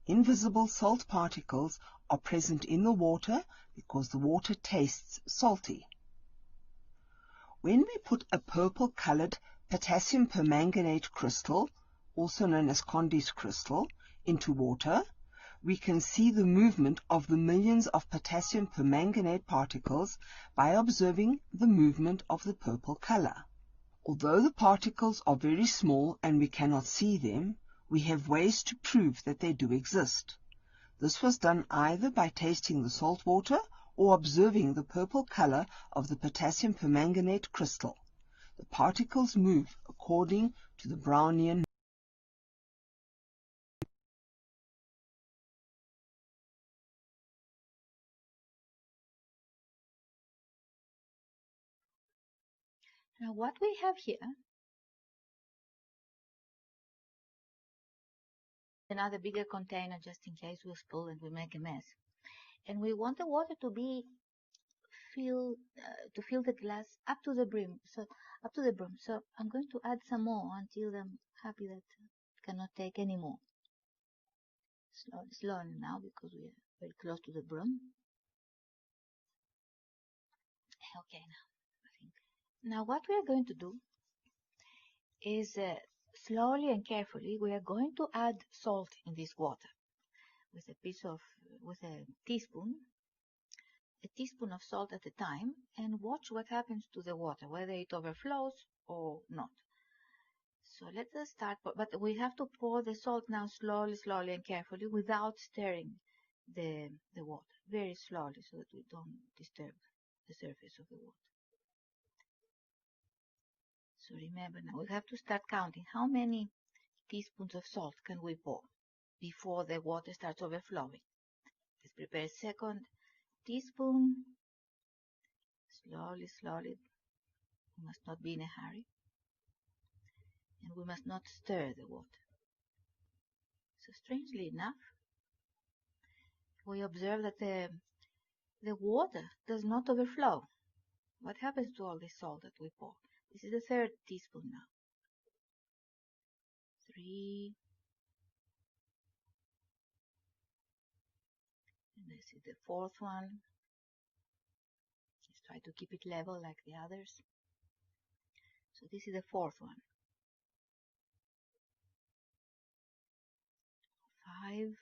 Invisible salt particles are present in the water because the water tastes salty. When we put a purple-colored potassium permanganate crystal, also known as Condy's crystal, into water, we can see the movement of the millions of potassium permanganate particles by observing the movement of the purple color. Although the particles are very small and we cannot see them, we have ways to prove that they do exist. This was done either by tasting the salt water or observing the purple color of the potassium permanganate crystal. The particles move according to the Brownian. Now what we have here, another bigger container just in case we spill and we make a mess. And we want the water to be fill the glass up to the brim. So I'm going to add some more until I'm happy that I cannot take any more. Slowly now because we are very close to the brim. Okay, now what we are going to do is slowly and carefully we are going to add salt in this water with a teaspoon of salt at a time, and watch what happens to the water, whether it overflows or not. So let us start, but we have to pour the salt now slowly and carefully without stirring the water, very slowly so that we don't disturb the surface of the water. So remember now, we have to start counting how many teaspoons of salt can we pour before the water starts overflowing. Let's prepare a second teaspoon. Slowly. We must not be in a hurry. And we must not stir the water. So strangely enough, we observe that the water does not overflow. What happens to all this salt that we pour? This is the third teaspoon now. 3. And this is the fourth one. Let's try to keep it level like the others. So this is the fourth one. 5.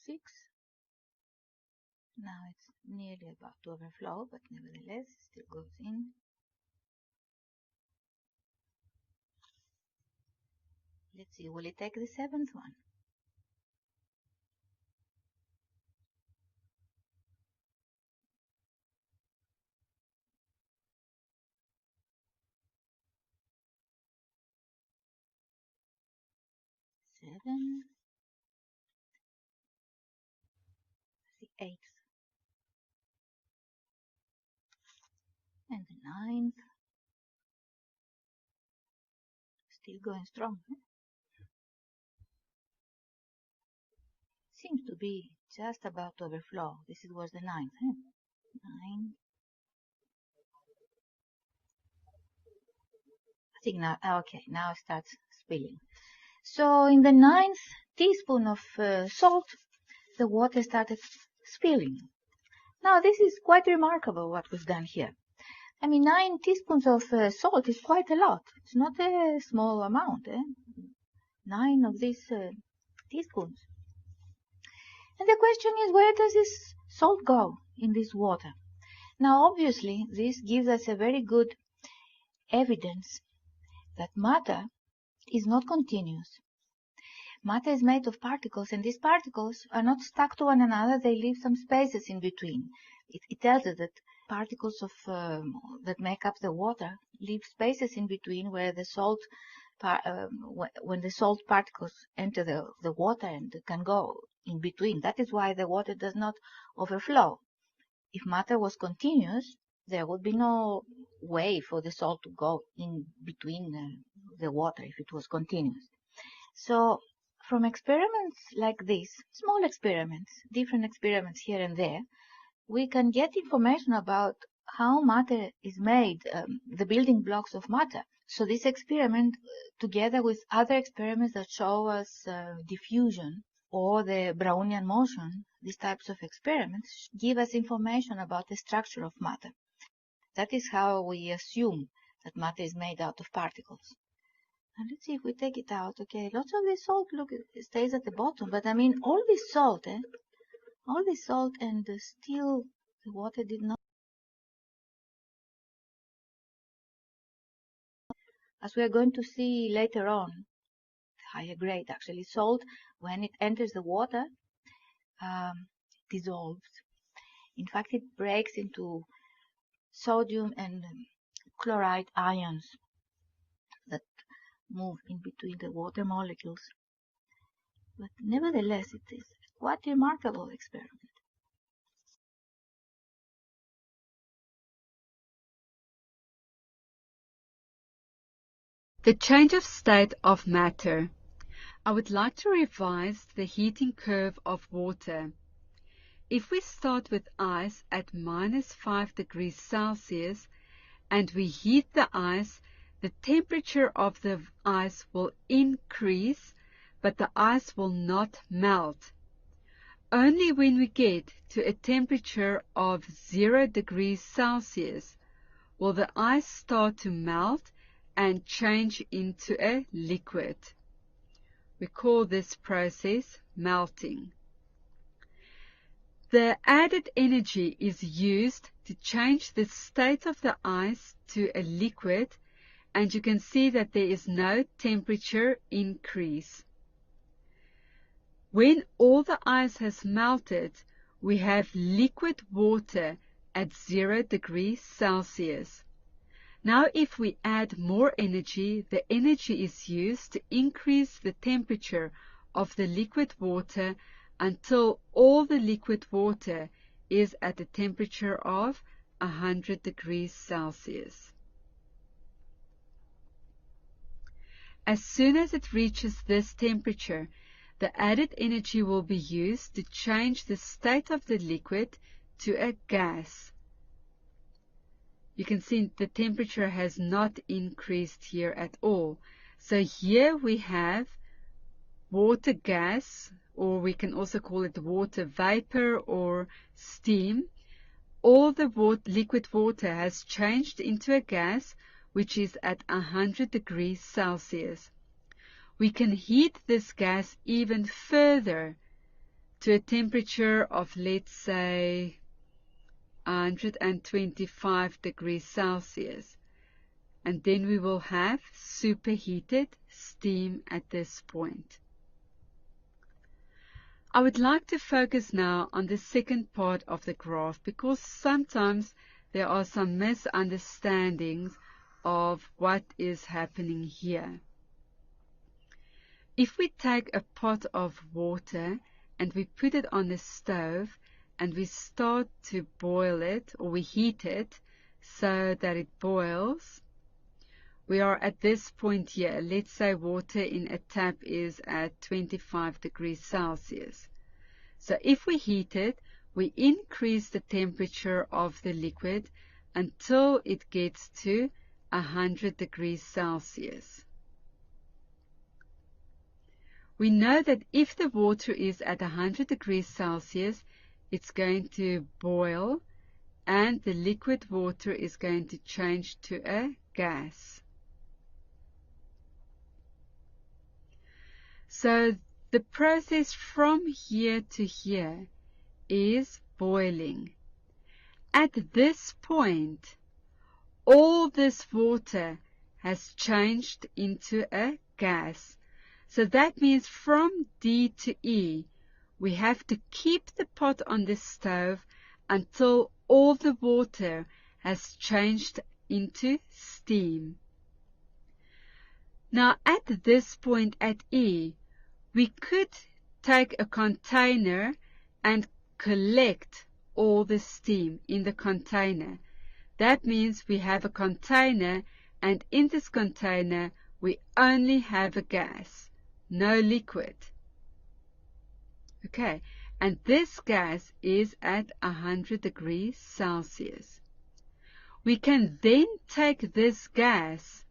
6. Now it's nearly about to overflow, but nevertheless it still goes in. Let's see, will it take the 7th one? Seven. The 8th. And the 9th. Still going strong. Seems to be just about to overflow. This was the 9th. 9. I think now, okay, now it starts spilling. So in the 9th teaspoon of salt, the water started spilling. Now this is quite remarkable what we've done here. I mean, 9 teaspoons of salt is quite a lot. It's not a small amount. 9 of these teaspoons. And the question is, where does this salt go in this water? Now, obviously, this gives us a very good evidence that matter is not continuous. Matter is made of particles, and these particles are not stuck to one another. They leave some spaces in between. It tells us that particles that make up the water leave spaces in between where the salt, when the salt particles enter the water and can go in between. That is why the water does not overflow. If matter was continuous, there would be no way for the salt to go in between the water if it was continuous. So from experiments like this, small experiments, different experiments here and there, we can get information about how matter is made, the building blocks of matter. So this experiment, together with other experiments that show us diffusion or the Brownian motion, these types of experiments give us information about the structure of matter. That is how we assume that matter is made out of particles. And let's see if we take it out. Okay, lots of this salt, look, it stays at the bottom. But I mean, all this salt, all this salt, and still the water did not. As we are going to see later on, higher grade actually, salt, when it enters the water, dissolves. In fact, it breaks into sodium and chloride ions that move in between the water molecules. But nevertheless, it is quite a remarkable experiment. The change of state of matter. I would like to revise the heating curve of water. If we start with ice at -5 degrees Celsius and we heat the ice, the temperature of the ice will increase, but the ice will not melt. Only when we get to a temperature of 0 degrees Celsius will the ice start to melt and change into a liquid. We call this process melting. The added energy is used to change the state of the ice to a liquid, and you can see that there is no temperature increase. When all the ice has melted, we have liquid water at 0 degrees Celsius. Now if we add more energy, the energy is used to increase the temperature of the liquid water until all the liquid water is at a temperature of 100 degrees Celsius. As soon as it reaches this temperature, the added energy will be used to change the state of the liquid to a gas. You can see the temperature has not increased here at all. So here we have water gas, or we can also call it water vapor or steam. All the liquid water has changed into a gas which is at 100 degrees Celsius. We can heat this gas even further to a temperature of, let's say, 125 degrees Celsius, and then we will have superheated steam at this point. I would like to focus now on the second part of the graph, because sometimes there are some misunderstandings of what is happening here. If we take a pot of water and we put it on the stove and we start to boil it, or we heat it so that it boils, we are at this point here. Let's say water in a tap is at 25 degrees Celsius. So if we heat it, we increase the temperature of the liquid until it gets to 100 degrees Celsius. We know that if the water is at 100 degrees Celsius, it's going to boil and the liquid water is going to change to a gas. So the process from here to here is boiling. At this point, all this water has changed into a gas. So that means from D to E, we have to keep the pot on the stove until all the water has changed into steam. Now at this point at E, we could take a container and collect all the steam in the container. That means we have a container, and in this container we only have a gas, no liquid. Okay, and this gas is at 100 degrees Celsius. We can then take this gas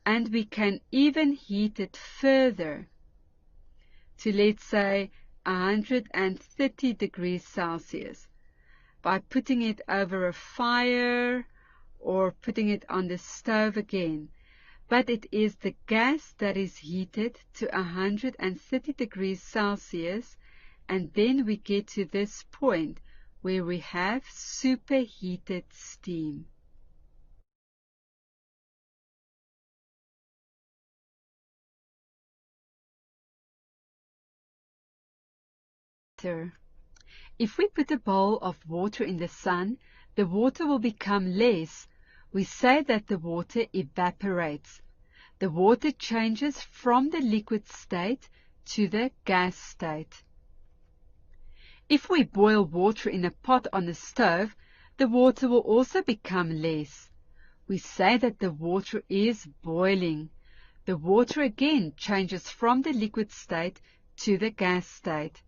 and we can even heat it further to, let's say, 130 degrees Celsius by putting it over a fire or putting it on the stove again. But it is the gas that is heated to 130 degrees Celsius, and then we get to this point where we have superheated steam. If we put a bowl of water in the sun, the water will become less. We say that the water evaporates. The water changes from the liquid state to the gas state. If we boil water in a pot on the stove, the water will also become less. We say that the water is boiling. The water again changes from the liquid state to the gas state.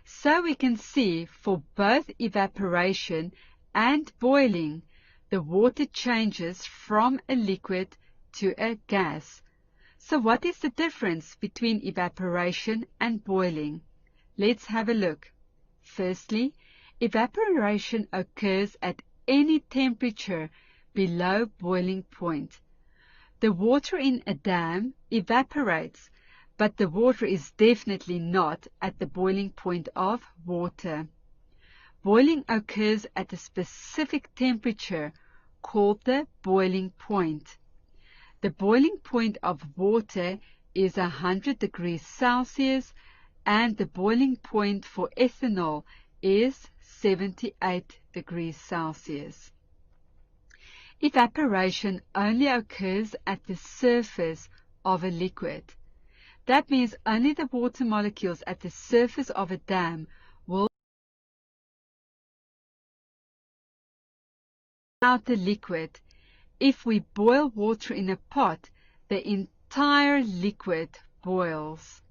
So we can see for both evaporation and boiling, the water changes from a liquid to a gas. So what is the difference between evaporation and boiling? Let's have a look. Firstly, evaporation occurs at any temperature below boiling point. The water in a dam evaporates, but the water is definitely not at the boiling point of water. Boiling occurs at a specific temperature called the boiling point. The boiling point of water is 100 degrees Celsius, and the boiling point for ethanol is 78 degrees Celsius. Evaporation only occurs at the surface of a liquid. That means only the water molecules at the surface of a dam will out the liquid. If we boil water in a pot, the entire liquid boils.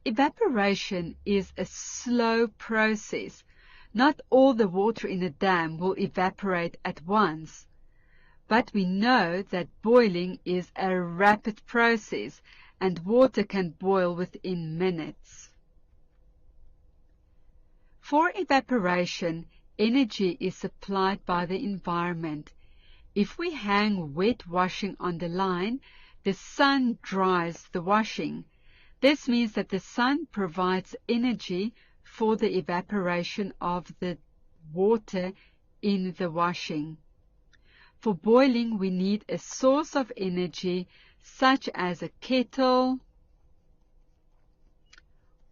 Evaporation is a slow process. Not all the water in a dam will evaporate at once. But we know that boiling is a rapid process, and water can boil within minutes. For evaporation, energy is supplied by the environment. If we hang wet washing on the line, the sun dries the washing. This means that the sun provides energy for the evaporation of the water in the washing. For boiling, we need a source of energy such as a kettle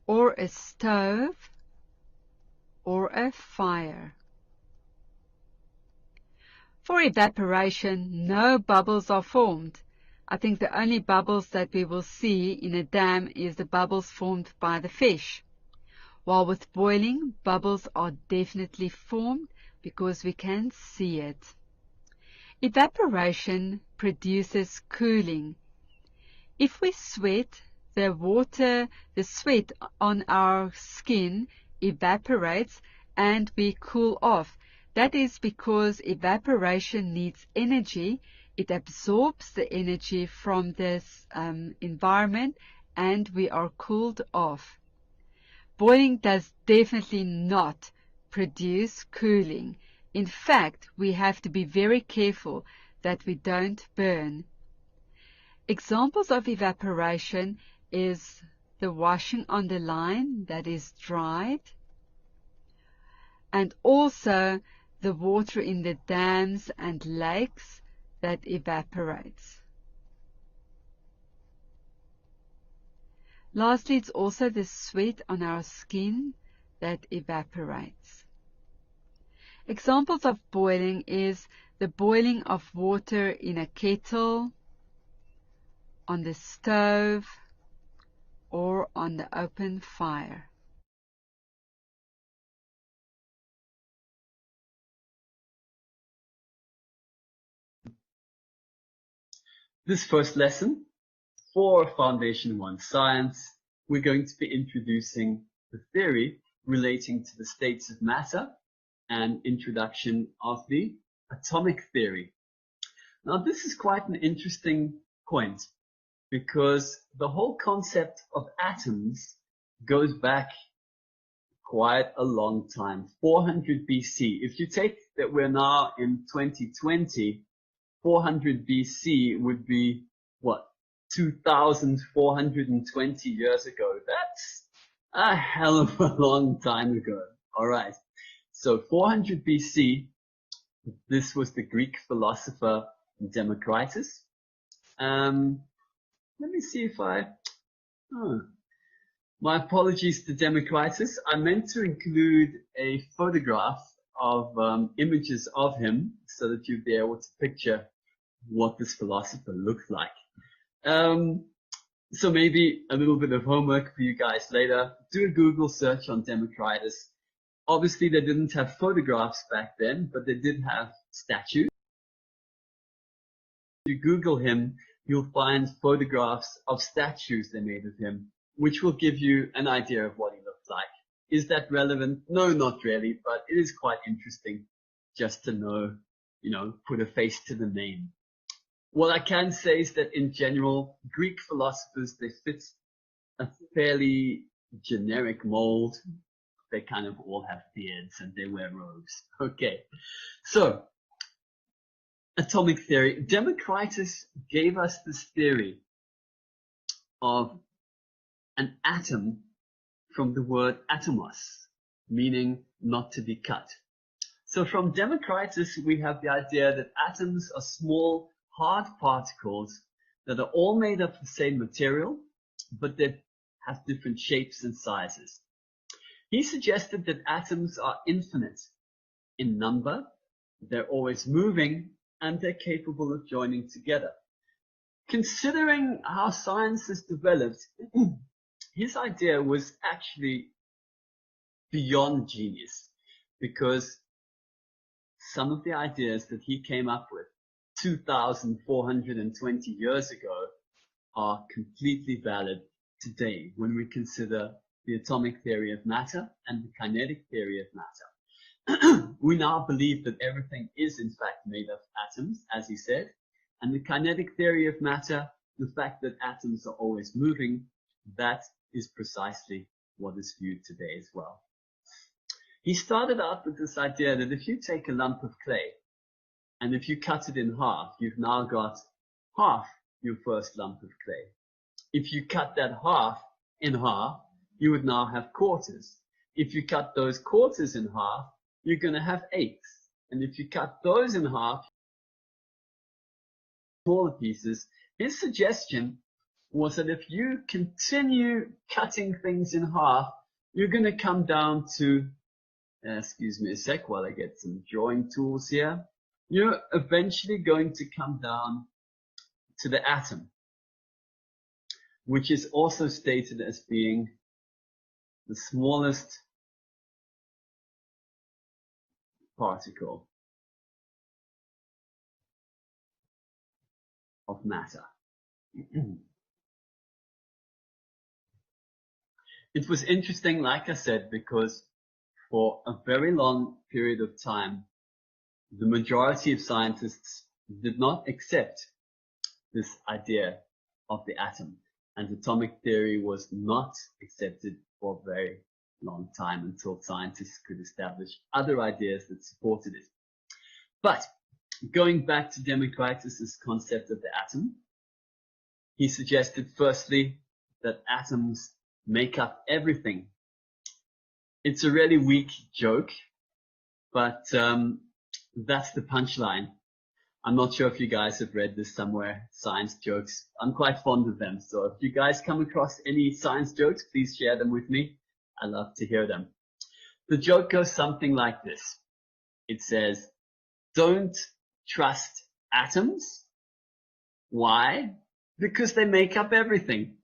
or a stove or a fire. For evaporation, no bubbles are formed. I think the only bubbles that we will see in a dam is the bubbles formed by the fish. While with boiling, bubbles are definitely formed because we can see it. Evaporation produces cooling. If we sweat, the sweat on our skin evaporates and we cool off. That is because evaporation needs energy. It absorbs the energy from this environment and we are cooled off. Boiling does definitely not produce cooling. In fact, we have to be very careful that we don't burn. Examples of evaporation is the washing on the line that is dried, and also the water in the dams and lakes that evaporates. Lastly, it's also the sweat on our skin that evaporates. Examples of boiling is the boiling of water in a kettle, on the stove, or on the open fire. This first lesson for Foundation 1 Science, we're going to be introducing the theory relating to the states of matter and introduction of the atomic theory. Now, this is quite an interesting point because the whole concept of atoms goes back quite a long time, 400 BC. If you take that we're now in 2020, 400 BC would be, what, 2,420 years ago. That's a hell of a long time ago. All right. So 400 BC, this was the Greek philosopher Democritus. Let me see if my apologies to Democritus. I meant to include a photograph of images of him so that you'd be able to picture what this philosopher looked like. So maybe a little bit of homework for you guys later. Do a Google search on Democritus. Obviously, they didn't have photographs back then, but they did have statues. If you Google him, you'll find photographs of statues they made of him, which will give you an idea of what he looked like. Is that relevant? No, not really, but it is quite interesting just to know, put a face to the name. What I can say is that in general, Greek philosophers, they fit a fairly generic mold. They kind of all have beards and they wear robes. Okay, so atomic theory. Democritus gave us this theory of an atom from the word atomos, meaning not to be cut. So from Democritus, we have the idea that atoms are small, hard particles that are all made of the same material, but that have different shapes and sizes. He suggested that atoms are infinite in number, they're always moving, and they're capable of joining together. Considering how science has developed, his idea was actually beyond genius, because some of the ideas that he came up with 2,420 years ago are completely valid today when we consider the atomic theory of matter and the kinetic theory of matter. We now believe that everything is in fact made of atoms, as he said, and the kinetic theory of matter, the fact that atoms are always moving, that is precisely what is viewed today as well. He started out with this idea that if you take a lump of clay and if you cut it in half, you've now got half your first lump of clay. If you cut that half in half, you would now have quarters. If you cut those quarters in half, you're going to have eighths. And if you cut those in half, smaller pieces, his suggestion was that if you continue cutting things in half, you're going to come down to, excuse me a sec while I get some drawing tools here. You're eventually going to come down to the atom, which is also stated as being the smallest particle of matter. It was interesting, like I said, because for a very long period of time, the majority of scientists did not accept this idea of the atom, and atomic theory was not accepted for a very long time until scientists could establish other ideas that supported it. But going back to Democritus's concept of the atom, he suggested firstly that atoms make up everything. It's a really weak joke, but that's the punchline. I'm not sure if you guys have read this somewhere, science jokes. I'm quite fond of them. So if you guys come across any science jokes, please share them with me. I love to hear them. The joke goes something like this. It says, don't trust atoms. Why? Because they make up everything.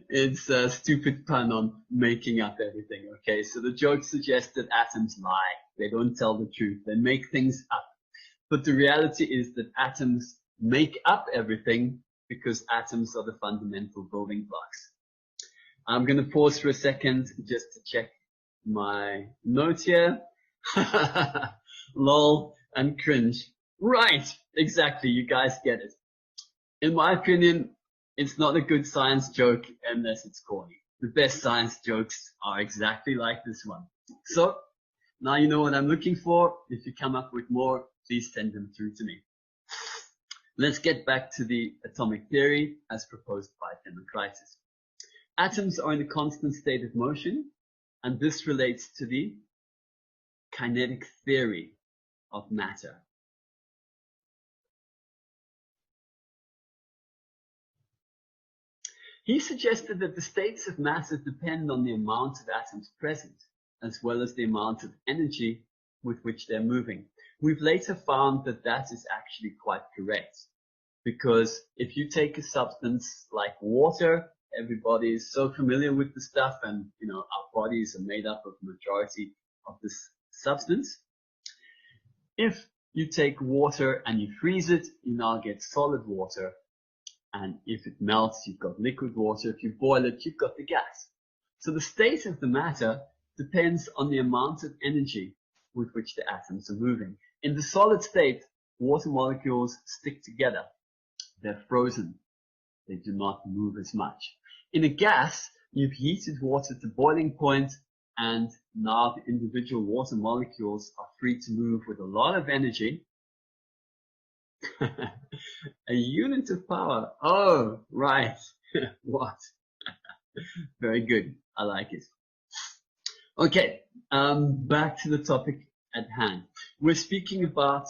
It's a stupid pun on making up everything. Okay, so the joke suggests that atoms lie. They don't tell the truth. They make things up. But the reality is that atoms make up everything because atoms are the fundamental building blocks. I'm going to pause for a second just to check my notes here. Lol and cringe. Right, exactly, you guys get it. In my opinion, it's not a good science joke unless it's corny. The best science jokes are exactly like this one. So, now you know what I'm looking for. If you come up with more, please send them through to me. Let's get back to the atomic theory as proposed by Democritus. Atoms are in a constant state of motion, and this relates to the kinetic theory of matter. He suggested that the states of matter depend on the amount of atoms present, as well as the amount of energy with which they're moving. We've later found that that is actually quite correct, because if you take a substance like water, everybody is so familiar with the stuff, and our bodies are made up of the majority of this substance. If you take water and you freeze it, you now get solid water. And if it melts, you've got liquid water. If you boil it, you've got the gas. So the state of the matter depends on the amount of energy with which the atoms are moving. In the solid state, water molecules stick together. They're frozen. They do not move as much. In a gas, you've heated water to boiling point, and now the individual water molecules are free to move with a lot of energy. A unit of power. Oh, right. What? Very good. I like it. Okay, back to the topic at hand. We're speaking about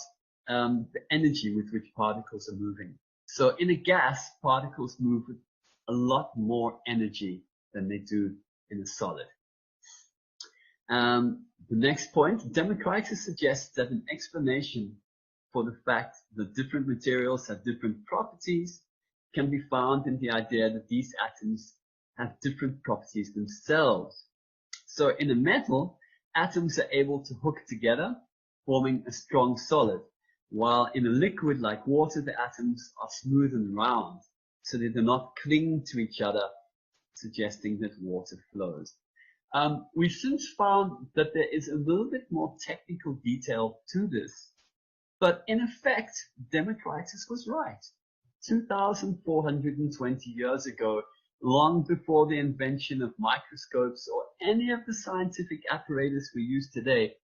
the energy with which particles are moving. So in a gas, particles move with a lot more energy than they do in a solid. The next point, Democritus suggests that an explanation for the fact that different materials have different properties can be found in the idea that these atoms have different properties themselves. So in a metal, atoms are able to hook together, forming a strong solid, while in a liquid like water, the atoms are smooth and round, so they do not cling to each other, suggesting that water flows. We've since found that there is a little bit more technical detail to this, but in effect, Democritus was right. 2,420 years ago, long before the invention of microscopes or any of the scientific apparatus we use today,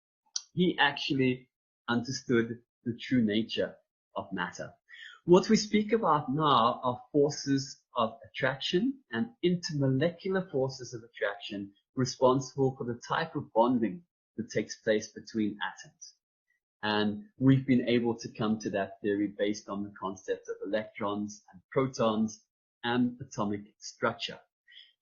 he actually understood the true nature of matter. What we speak about now are forces of attraction and intermolecular forces of attraction responsible for the type of bonding that takes place between atoms. And we've been able to come to that theory based on the concept of electrons and protons and atomic structure.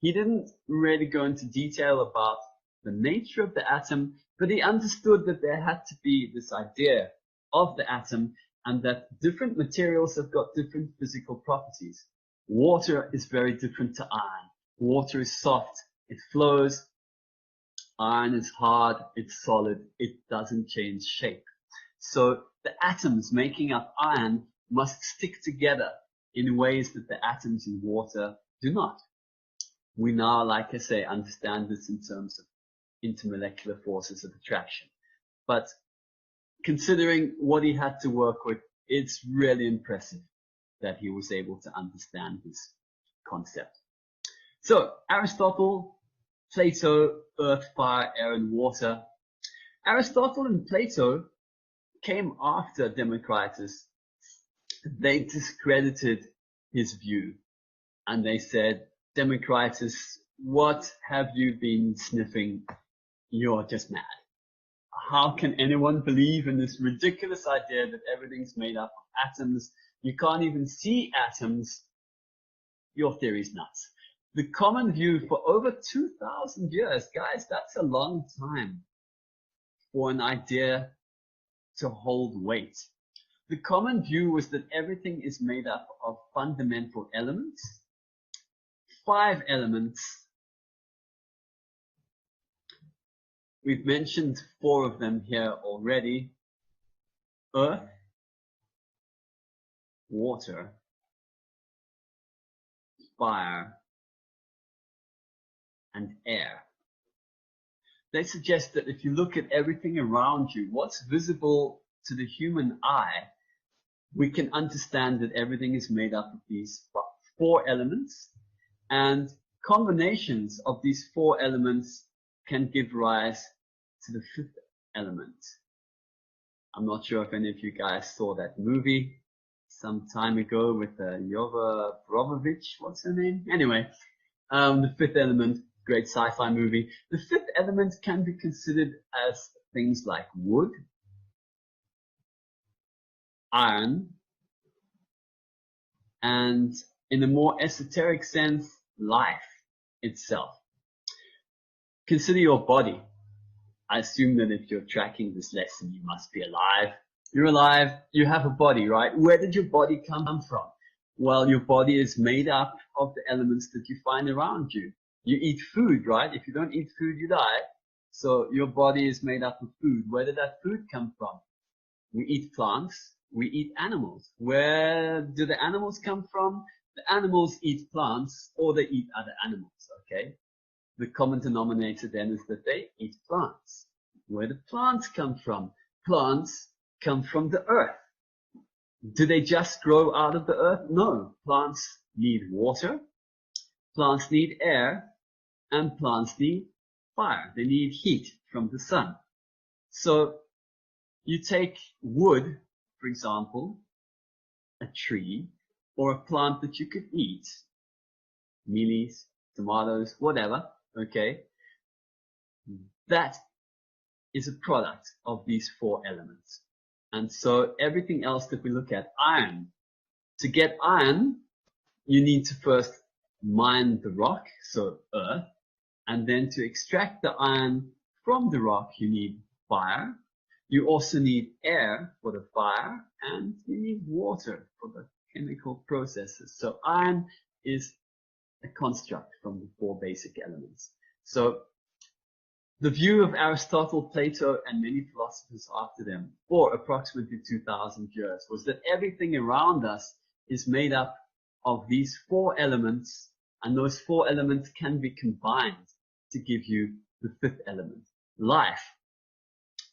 He didn't really go into detail about the nature of the atom, but he understood that there had to be this idea of the atom and that different materials have got different physical properties. Water is very different to iron. Water is soft, it flows. Iron is hard, it's solid, it doesn't change shape. So the atoms making up iron must stick together in ways that the atoms in water do not. We now, like I say, understand this in terms of intermolecular forces of attraction. But considering what he had to work with, it's really impressive that he was able to understand this concept. So Aristotle, Plato, earth, fire, air, and water. Aristotle and Plato came after Democritus. They discredited his view and they said, Democritus, what have you been sniffing? You're just mad. How can anyone believe in this ridiculous idea that everything's made up of atoms? You can't even see atoms. Your theory's nuts. The common view for over 2,000 years, guys, that's a long time for an idea to hold weight. The common view was that everything is made up of fundamental elements, 5 elements. We've mentioned 4 of them here already: earth, water, fire, and air. They suggest that if you look at everything around you, what's visible to the human eye, we can understand that everything is made up of these four elements, and combinations of these four elements can give rise to the fifth element. I'm not sure if any of you guys saw that movie some time ago with Jova Brovovich, what's her name? Anyway, The Fifth Element, great sci-fi movie. The fifth element can be considered as things like wood, iron, and in a more esoteric sense, life itself. Consider your body. I assume that if you're tracking this lesson, you must be alive. You're alive, you have a body, right? Where did your body come from? Well, your body is made up of the elements that you find around you. You eat food, right? If you don't eat food, you die. So your body is made up of food. Where did that food come from? We eat plants, we eat animals. Where do the animals come from? The animals eat plants or they eat other animals, okay? The common denominator then is that they eat plants. Where do plants come from? Plants come from the earth. Do they just grow out of the earth? No. Plants need water, plants need air, and plants need fire. They need heat from the sun. So you take wood, for example, a tree, or a plant that you could eat, mealies, tomatoes, whatever, okay? That is a product of these four elements. And so everything else that we look at, iron. To get iron, you need to first mine the rock, so earth, and then to extract the iron from the rock, you need fire. You also need air for the fire, and you need water for the chemical processes. So iron is a construct from the four basic elements. So the view of Aristotle, Plato, and many philosophers after them for approximately 2,000 years was that everything around us is made up of these four elements, and those four elements can be combined to give you the fifth element, life.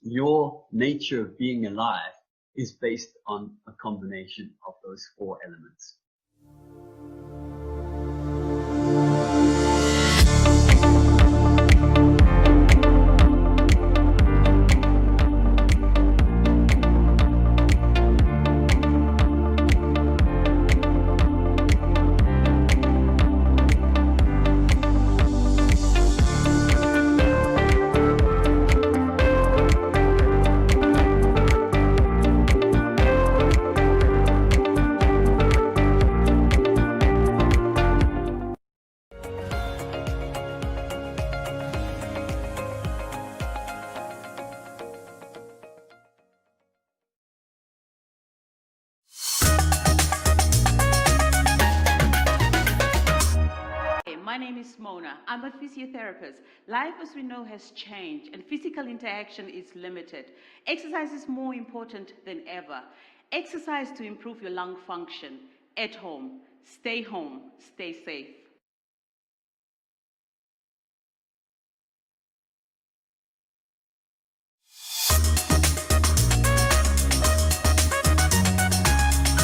Your nature of being alive is based on a combination of those four elements. My name is Mona. I'm a physiotherapist. Life, as we know, has changed and physical interaction is limited. Exercise is more important than ever. Exercise to improve your lung function at home. Stay safe.